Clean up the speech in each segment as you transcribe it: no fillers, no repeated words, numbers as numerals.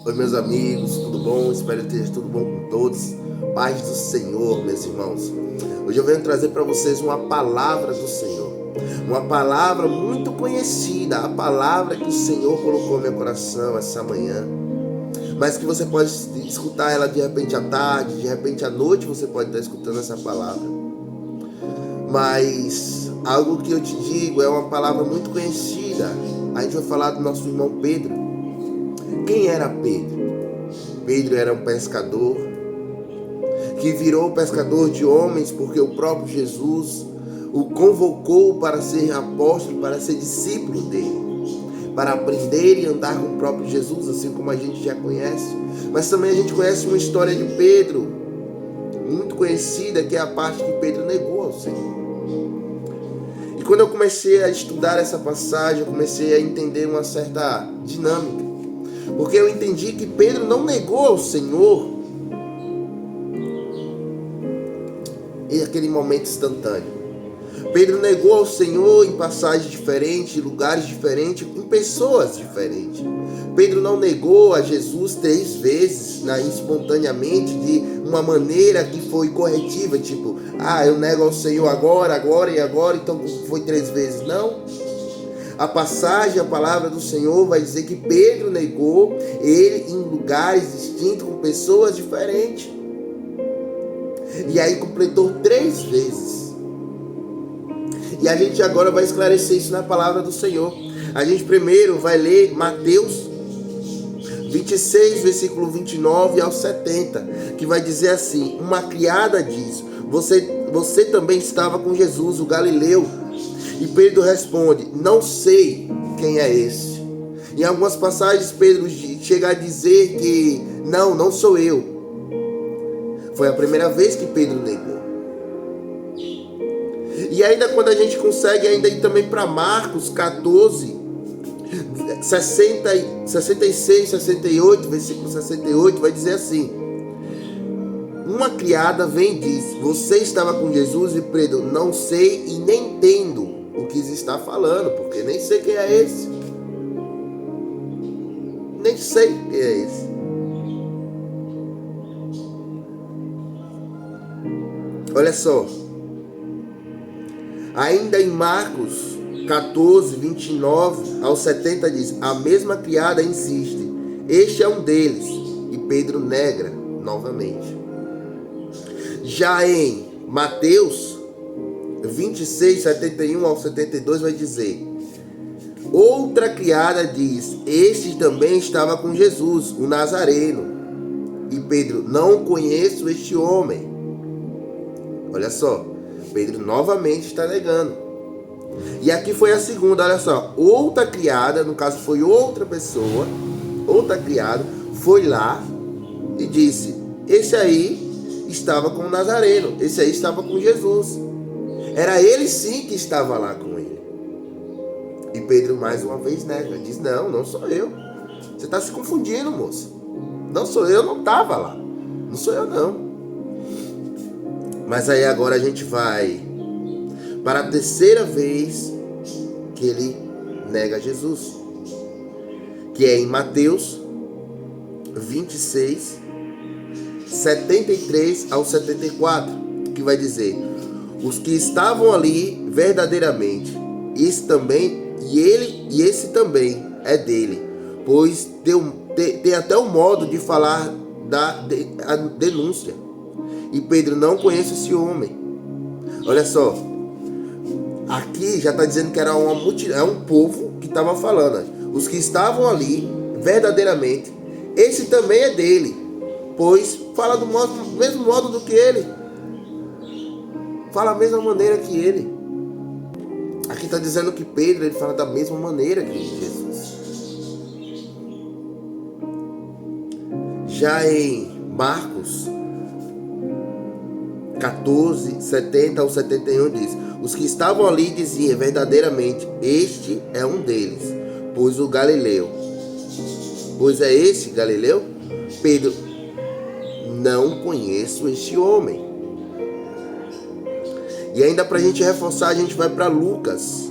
Oi, meus amigos, tudo bom? Espero que esteja tudo bom com todos. Paz do Senhor, meus irmãos. Hoje eu venho trazer para vocês uma palavra do Senhor. Uma palavra muito conhecida, a palavra que o Senhor colocou no meu coração essa manhã. Mas que você pode escutar ela de repente à tarde, de repente à noite você pode estar escutando essa palavra. Mas algo que eu te digo é uma palavra muito conhecida. A gente vai falar do nosso irmão Pedro. Quem era Pedro? Pedro era um pescador que virou pescador de homens porque o próprio Jesus o convocou para ser apóstolo, para ser discípulo dele, para aprender e andar com o próprio Jesus, assim como a gente já conhece. Mas também a gente conhece uma história de Pedro muito conhecida, que é a parte que Pedro negou ao Senhor. E quando eu comecei a estudar essa passagem, eu comecei a entender uma certa dinâmica. Porque eu entendi que Pedro não negou ao Senhor em aquele momento instantâneo. Pedro negou ao Senhor em passagens diferentes, em lugares diferentes, em pessoas diferentes. Pedro não negou a Jesus 3 vezes, espontaneamente, de uma maneira que foi corretiva, tipo, eu nego ao Senhor agora, então foi 3 vezes. Não. A passagem, a palavra do Senhor vai dizer que Pedro negou ele em lugares distintos, com pessoas diferentes. E aí completou 3 vezes. E a gente agora vai esclarecer isso na palavra do Senhor. A gente primeiro vai ler Mateus 26, versículo 29 ao 70, que vai dizer assim: uma criada diz, você também estava com Jesus, o Galileu. E Pedro responde, não sei quem é esse. Em algumas passagens Pedro chega a dizer que não sou eu. Foi a primeira vez que Pedro negou. E ainda quando a gente consegue ainda ir também para Marcos 14, 66, 68, versículo 68, vai dizer assim: uma criada vem e diz, você estava com Jesus? E Pedro, não sei e nem entendo o que está falando, porque nem sei quem é esse. Nem sei quem é esse. Olha só. Ainda em Marcos 14, 29 ao 70 diz, a mesma criada insiste, este é um deles. E Pedro nega novamente. Já em Mateus 26, 71 ao 72 vai dizer, outra criada diz, este também estava com Jesus, o Nazareno. E Pedro, não conheço este homem. Olha só, Pedro novamente está negando. E aqui foi a segunda, olha só, outra criada, no caso foi outra pessoa, outra criada, foi lá e disse, esse aí estava com o Nazareno, esse aí estava com Jesus. Era ele sim que estava lá com ele. E Pedro mais uma vez nega, diz, não sou eu. Você está se confundindo, moço. Não sou eu, não estava lá. Não sou eu, não. Mas aí agora a gente vai para a terceira vez que ele nega Jesus, que é em Mateus 26, 73 ao 74, que vai dizer, os que estavam ali verdadeiramente, esse também, e esse também é dele, pois tem até o modo de falar a denúncia. E Pedro, não conhece esse homem. Olha só, aqui já está dizendo que era uma multidão, é um povo que estava falando. Os que estavam ali, verdadeiramente, esse também é dele, pois fala do mesmo modo do que ele. Fala a mesma maneira que ele. Aqui está dizendo que Pedro, ele fala da mesma maneira que Jesus. Já em Marcos 14, 70 ao 71 diz, os que estavam ali diziam verdadeiramente, este é um deles, pois o Galileu. Pois é esse Galileu? Pedro, não conheço este homem. E ainda para a gente reforçar, a gente vai para Lucas.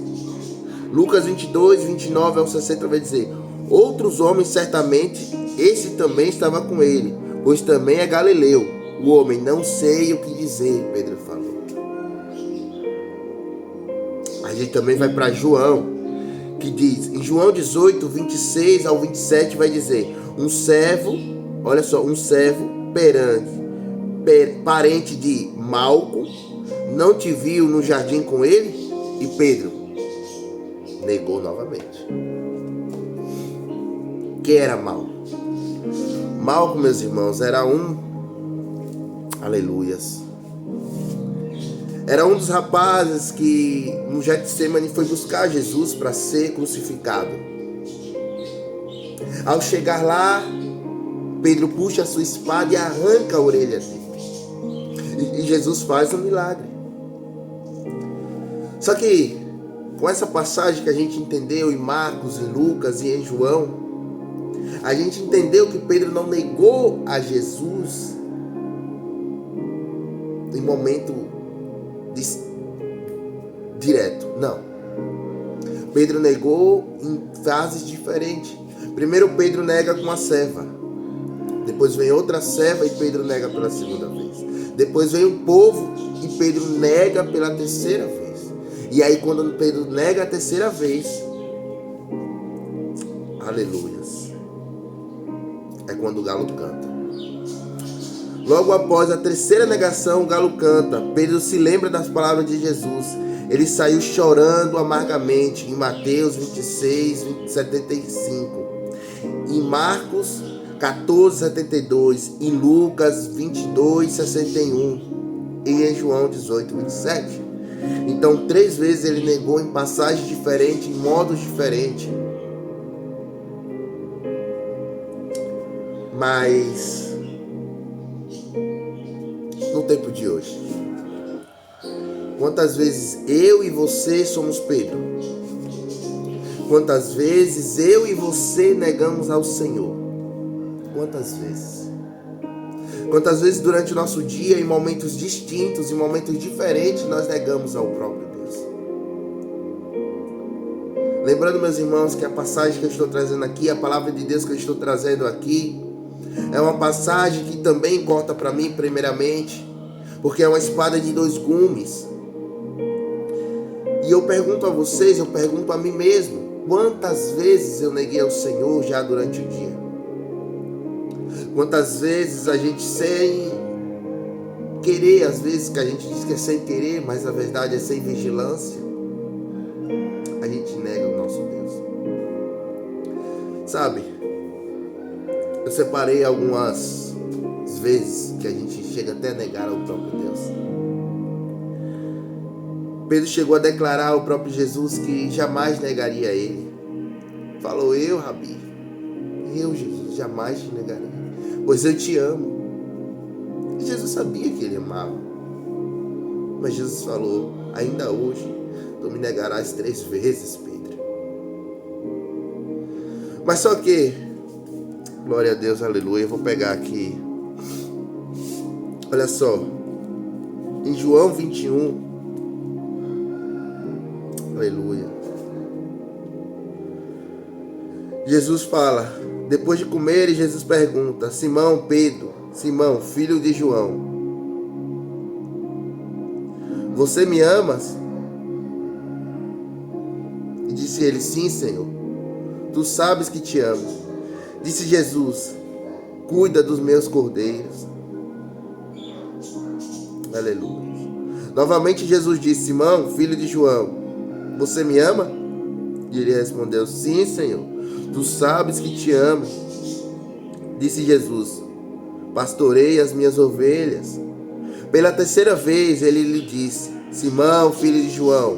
Lucas 22, 29 ao 60 vai dizer, Outros homens, certamente, esse também estava com ele, pois também é galileu. O homem, não sei o que dizer, Pedro falou. A gente também vai para João, que diz, em João 18, 26 ao 27, vai dizer, um servo, olha só, um servo parente de Malco, não te viu no jardim com ele? E Pedro negou novamente. Quem era Malco? Malco, meus irmãos, era aleluias, era um dos rapazes que no Getsemane foi buscar Jesus para ser crucificado. Ao chegar lá, Pedro puxa a sua espada e arranca a orelha dele. E Jesus faz um milagre. Só que, com essa passagem que a gente entendeu em Marcos, em Lucas e em João, a gente entendeu que Pedro não negou a Jesus em momento direto. Não. Pedro negou em fases diferentes. Primeiro Pedro nega com a serva. Depois vem outra serva e Pedro nega pela segunda vez. Depois vem o povo e Pedro nega pela terceira vez. E aí quando Pedro nega a terceira vez, aleluias, é quando o galo canta. Logo após a terceira negação, o galo canta. Pedro se lembra das palavras de Jesus. Ele saiu chorando amargamente em Mateus 26, 75. Em Marcos 14, 72. Em Lucas 22, 61. E em João 18, 27. Então, 3 vezes ele negou em passagens diferentes, em modos diferentes. Mas no tempo de hoje, quantas vezes eu e você somos Pedro? Quantas vezes eu e você negamos ao Senhor? Quantas vezes? Quantas vezes durante o nosso dia, em momentos distintos, em momentos diferentes, nós negamos ao próprio Deus? Lembrando, meus irmãos, que a passagem que eu estou trazendo aqui, a palavra de Deus que eu estou trazendo aqui, é uma passagem que também corta para mim, primeiramente, porque é uma espada de 2 gumes. E eu pergunto a vocês, eu pergunto a mim mesmo, quantas vezes eu neguei ao Senhor já durante o dia? Quantas vezes a gente sem querer, às vezes que a gente diz que é sem querer, mas a verdade é sem vigilância, a gente nega o nosso Deus. Sabe, eu separei algumas vezes que a gente chega até a negar ao próprio Deus. Pedro chegou a declarar ao próprio Jesus que jamais negaria ele. Falou, eu, Rabi, eu, Jesus, jamais te negaria, pois eu te amo. E Jesus sabia que ele amava. Mas Jesus falou, ainda hoje, tu me negarás 3 vezes, Pedro. Mas só que, glória a Deus, aleluia, eu vou pegar aqui. Olha só, em João 21, aleluia, Jesus fala, depois de comer, Jesus pergunta, Simão, Pedro, Simão, filho de João, você me amas? E disse ele, sim, Senhor, tu sabes que te amo. Disse Jesus, cuida dos meus cordeiros. Aleluia. Novamente Jesus disse, Simão, filho de João, você me ama? E ele respondeu, sim, Senhor, tu sabes que te amo. Disse Jesus, pastorei as minhas ovelhas. Pela terceira vez ele lhe disse, Simão, filho de João,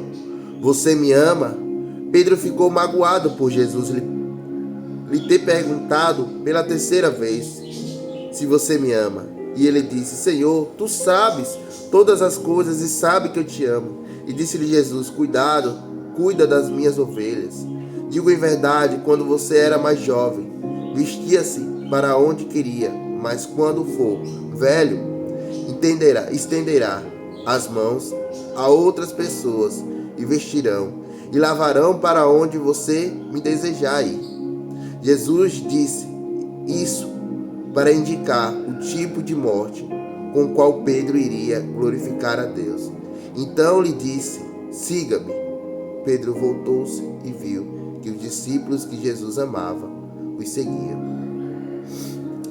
você me ama? Pedro ficou magoado por Jesus lhe ter perguntado pela terceira vez se você me ama. E ele disse, Senhor, tu sabes todas as coisas e sabe que eu te amo. E disse-lhe Jesus, cuida das minhas ovelhas. Digo em verdade, quando você era mais jovem, vestia-se para onde queria, mas quando for velho, estenderá as mãos a outras pessoas e vestirão, e lavarão para onde você me desejar ir. Jesus disse isso para indicar o tipo de morte com o qual Pedro iria glorificar a Deus. Então lhe disse: siga-me. Pedro voltou-se e viu que os discípulos que Jesus amava os seguiam.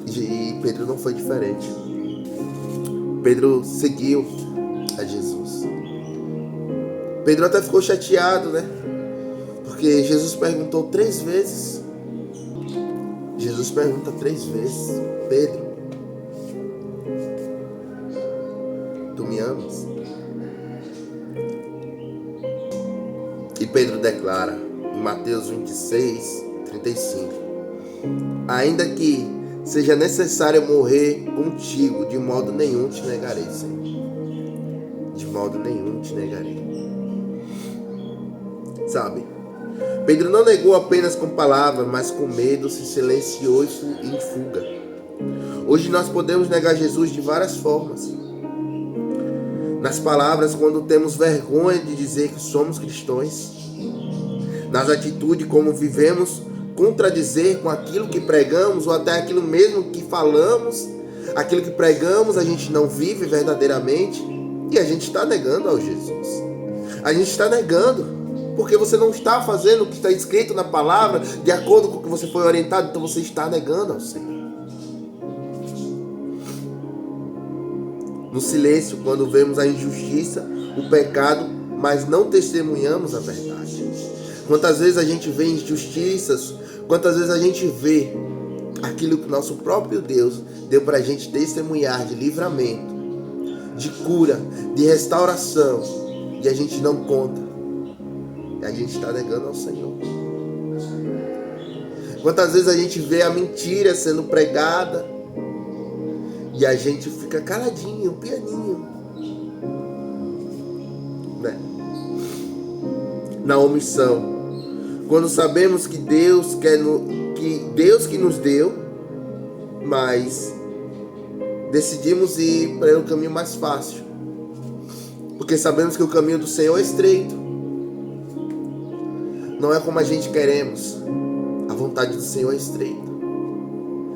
E Pedro não foi diferente. Pedro seguiu a Jesus. Pedro até ficou chateado, né? Porque Jesus perguntou 3 vezes. Jesus pergunta 3 vezes: Pedro, tu me amas? E Pedro declara em Mateus 26, 35: ainda que seja necessário morrer contigo, de modo nenhum te negarei, Senhor. De modo nenhum te negarei. Sabe? Pedro não negou apenas com palavras, mas com medo se silenciou em fuga. Hoje nós podemos negar Jesus de várias formas. Nas palavras, quando temos vergonha de dizer que somos cristãos. Nas atitudes, como vivemos, contradizer com aquilo que pregamos, ou até aquilo mesmo que falamos, aquilo que pregamos a gente não vive verdadeiramente, e a gente está negando ao Jesus. A gente está negando, porque você não está fazendo o que está escrito na palavra, de acordo com o que você foi orientado, então você está negando ao Senhor. No silêncio, quando vemos a injustiça, o pecado, mas não testemunhamos a verdade. Quantas vezes a gente vê injustiças, quantas vezes a gente vê aquilo que nosso próprio Deus deu para a gente testemunhar de livramento, de cura, de restauração, e a gente não conta. E a gente está negando ao Senhor. Quantas vezes a gente vê a mentira sendo pregada e a gente fica caladinho, pianinho, né? Na omissão. Quando sabemos que Deus que nos deu, mas decidimos ir para o caminho mais fácil. Porque sabemos que o caminho do Senhor é estreito. Não é como a gente queremos. A vontade do Senhor é estreita.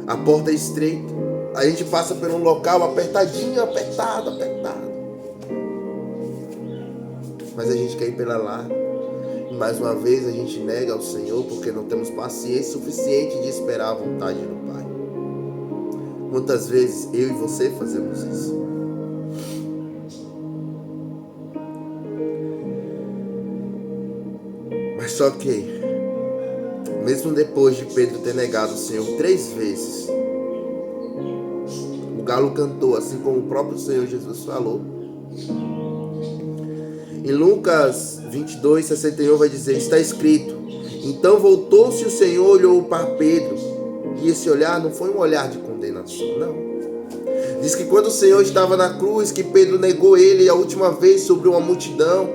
A porta é estreita. A gente passa por um local apertadinho, apertado. Mas a gente quer ir pela larga. E mais uma vez a gente nega ao Senhor porque não temos paciência suficiente de esperar a vontade do Pai. Quantas vezes eu e você fazemos isso? Mas só que, mesmo depois de Pedro ter negado o Senhor 3 vezes, o galo cantou, assim como o próprio Senhor Jesus falou. Em Lucas 22, 61 vai dizer: está escrito: então voltou-se o Senhor, olhou para Pedro, e esse olhar não foi um olhar de condenação, não. Diz que quando o Senhor estava na cruz, que Pedro negou ele a última vez sobre uma multidão,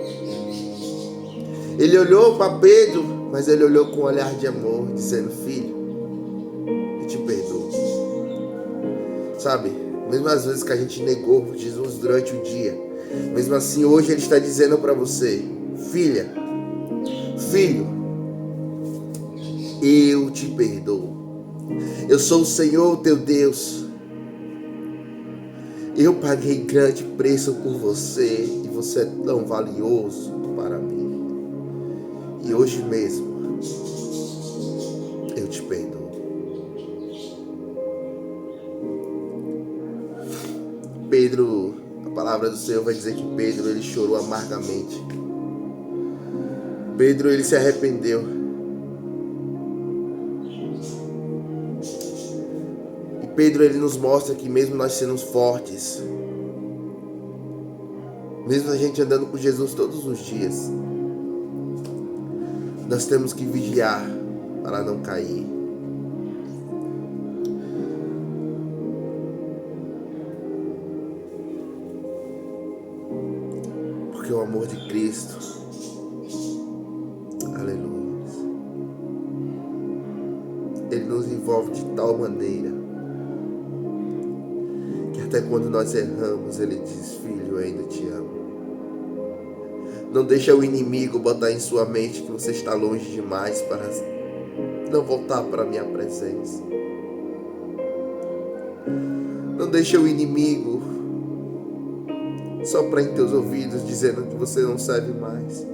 ele olhou para Pedro, mas ele olhou com um olhar de amor, dizendo: filho, eu te perdoo. Sabe, mesmo às vezes que a gente negou Jesus durante o dia, mesmo assim hoje ele está dizendo para você: filha, filho, eu te perdoo. Eu sou o Senhor teu Deus. Eu paguei grande preço por você e você é tão valioso para mim. E hoje mesmo eu te perdoo. Pedro, a palavra do Senhor vai dizer que Pedro, ele chorou amargamente. Pedro, ele se arrependeu. E Pedro, ele nos mostra que mesmo nós sendo fortes, mesmo a gente andando com Jesus todos os dias, nós temos que vigiar para não cair. Porque o amor de Cristo, aleluia, ele nos envolve de tal maneira que até quando nós erramos, ele diz: filho, eu ainda te amo. Não deixa o inimigo botar em sua mente que você está longe demais não voltar para a minha presença. Não deixe o inimigo soprar em teus ouvidos dizendo que você não serve mais.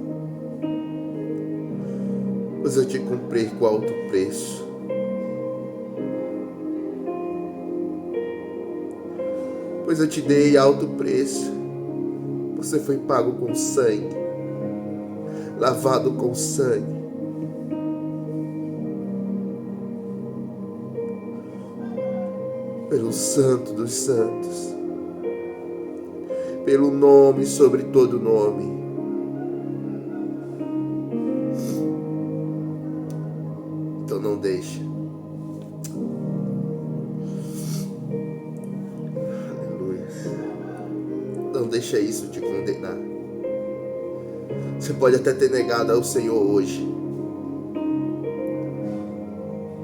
Pois eu te comprei com alto preço. Pois eu te dei alto preço. Você foi pago com sangue, lavado com sangue. Pelo Santo dos Santos, pelo nome sobre todo nome. Então não deixe. Aleluia. Não deixa isso te condenar. Você pode até ter negado ao Senhor hoje,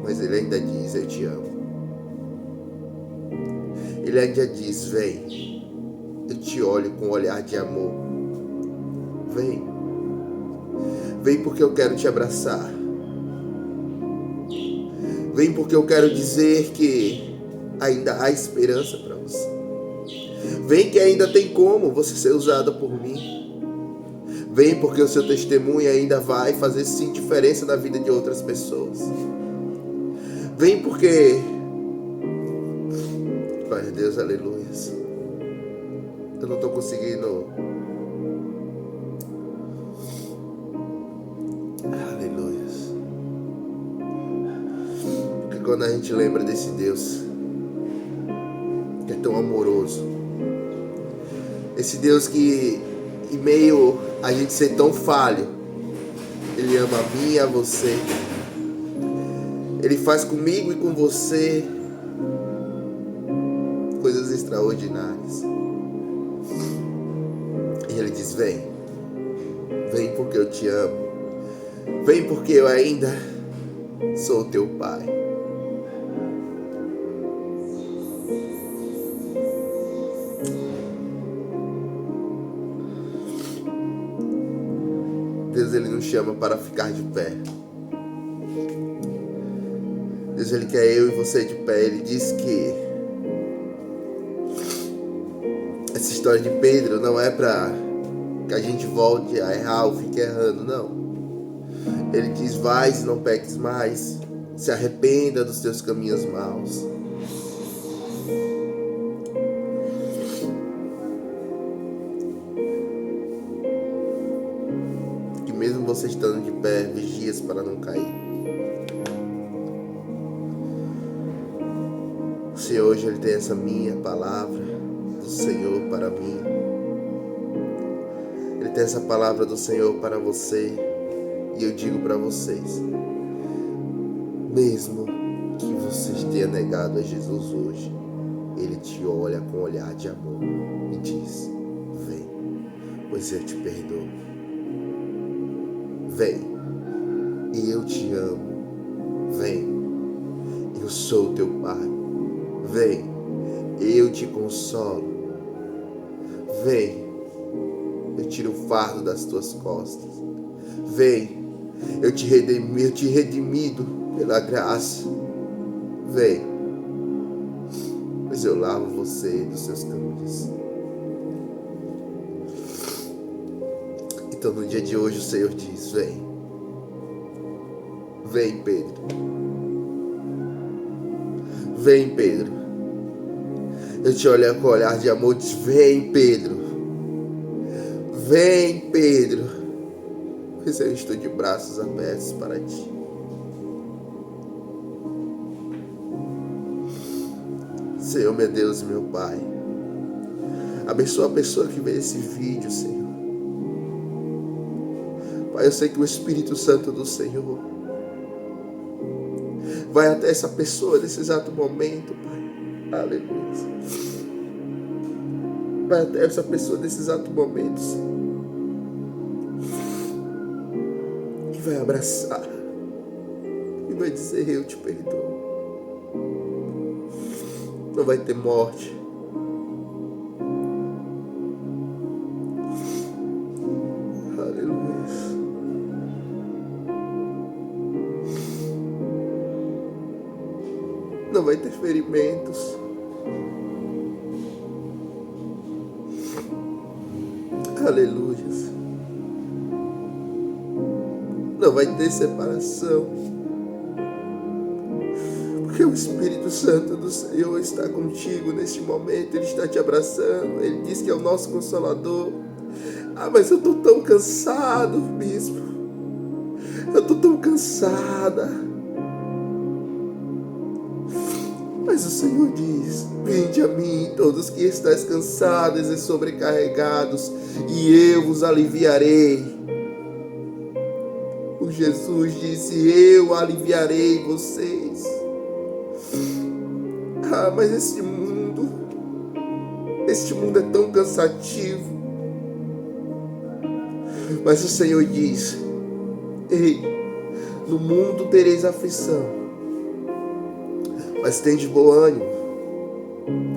mas Ele ainda diz: eu te amo. Ele ainda diz: vem, eu te olho com um olhar de amor. Vem, vem porque eu quero te abraçar. Vem porque eu quero dizer que ainda há esperança para você. Vem que ainda tem como você ser usado por mim. Vem porque o seu testemunho ainda vai fazer sim diferença na vida de outras pessoas. Vem porque... Glória a Deus, aleluia. Eu não estou conseguindo... Aleluia. Porque quando a gente lembra desse Deus que é tão amoroso, esse Deus que, em meio a gente ser tão falho, Ele ama a mim e a você. Ele faz comigo e com você coisas extraordinárias. E Ele diz: vem. Vem porque eu te amo. Vem porque eu ainda sou teu Pai. Deus, Ele nos chama para ficar de pé. Deus, Ele quer eu e você de pé. Ele diz que essa história de Pedro não é para que a gente volte a errar ou fique errando, não. Ele diz: vai e não peques mais. Se arrependa dos teus caminhos maus. Que mesmo você estando de pé, vigias para não cair. Se hoje Ele tem essa minha palavra do Senhor para mim, Ele tem essa palavra do Senhor para você, e eu digo para vocês, mesmo que vocês tenham negado a Jesus hoje, Ele te olha com um olhar de amor e diz: vem, pois eu te perdoo. Vem, e eu te amo. Vem, eu sou teu Pai. Vem, eu te consolo. Vem, eu tiro o fardo das tuas costas. Vem, eu te redimido pela graça. Vem, pois eu lavo você dos seus caminhos. Então no dia de hoje o Senhor diz: vem. Vem, Pedro. Vem, Pedro. Eu te olho com o olhar de amor e diz: vem, Pedro. Vem, Pedro. Pois eu estou de braços abertos para ti. Senhor, meu Deus e meu Pai, abençoa a pessoa que vê esse vídeo, Senhor. Pai, eu sei que o Espírito Santo do Senhor vai até essa pessoa nesse exato momento, Pai. Aleluia. Vai até essa pessoa nesse exato momento, Senhor. E vai abraçar. E vai dizer: eu te perdoo. Não vai ter morte. Aleluia. ferimentos. Aleluia. Não vai ter separação, porque o Espírito Santo do Senhor está contigo neste momento. Ele está te abraçando. Ele diz que é o nosso Consolador. Mas eu estou tão cansado, bispo. Eu estou tão cansada. Mas o Senhor diz: vinde a mim, todos que estáis cansados e sobrecarregados, e eu vos aliviarei. O Jesus disse: eu aliviarei vocês. Mas este mundo é tão cansativo. Mas o Senhor diz: ei, no mundo tereis aflição, mas tende bom ânimo,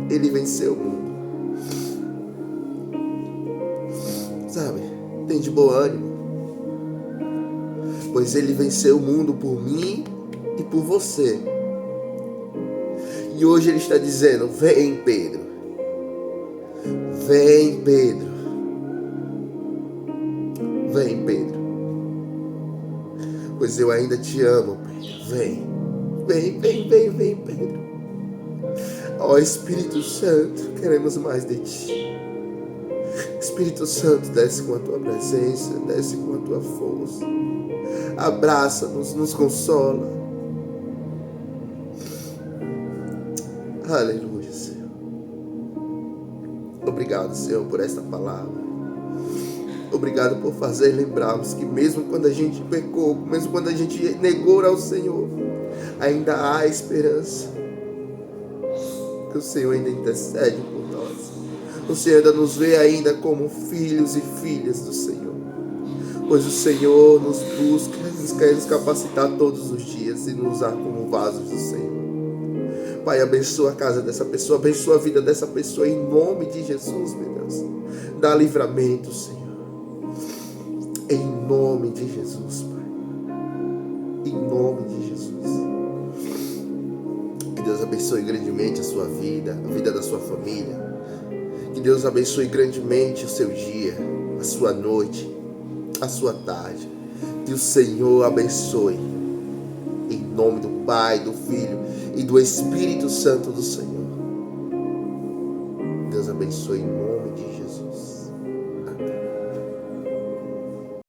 Ele venceu o mundo. Sabe, tende bom ânimo, pois Ele venceu o mundo por mim e por você. E hoje Ele está dizendo: vem, Pedro. Vem, Pedro. Vem, Pedro. Pois eu ainda te amo, Pedro. Vem. Vem, Pedro. Ó Espírito Santo, queremos mais de ti. Espírito Santo, desce com a tua presença, desce com a tua força. Abraça-nos, nos consola. Aleluia, Senhor. Obrigado, Senhor, por esta palavra. Obrigado por fazer lembrarmos que mesmo quando a gente pecou, mesmo quando a gente negou ao Senhor, ainda há esperança. Que o Senhor ainda intercede por nós. O Senhor ainda nos vê ainda como filhos e filhas do Senhor. Pois o Senhor nos busca, quer nos capacitar todos os dias e nos usar como vasos do Senhor. Pai, abençoa a casa dessa pessoa, abençoa a vida dessa pessoa, em nome de Jesus, meu Deus. Dá livramento, Senhor. Em nome de Jesus, Pai. Em nome de Jesus. Que Deus abençoe grandemente a sua vida, a vida da sua família. Que Deus abençoe grandemente o seu dia, a sua noite, a sua tarde. Que o Senhor abençoe. Em nome do Pai, do Filho e do Espírito Santo do Senhor. Deus abençoe em nome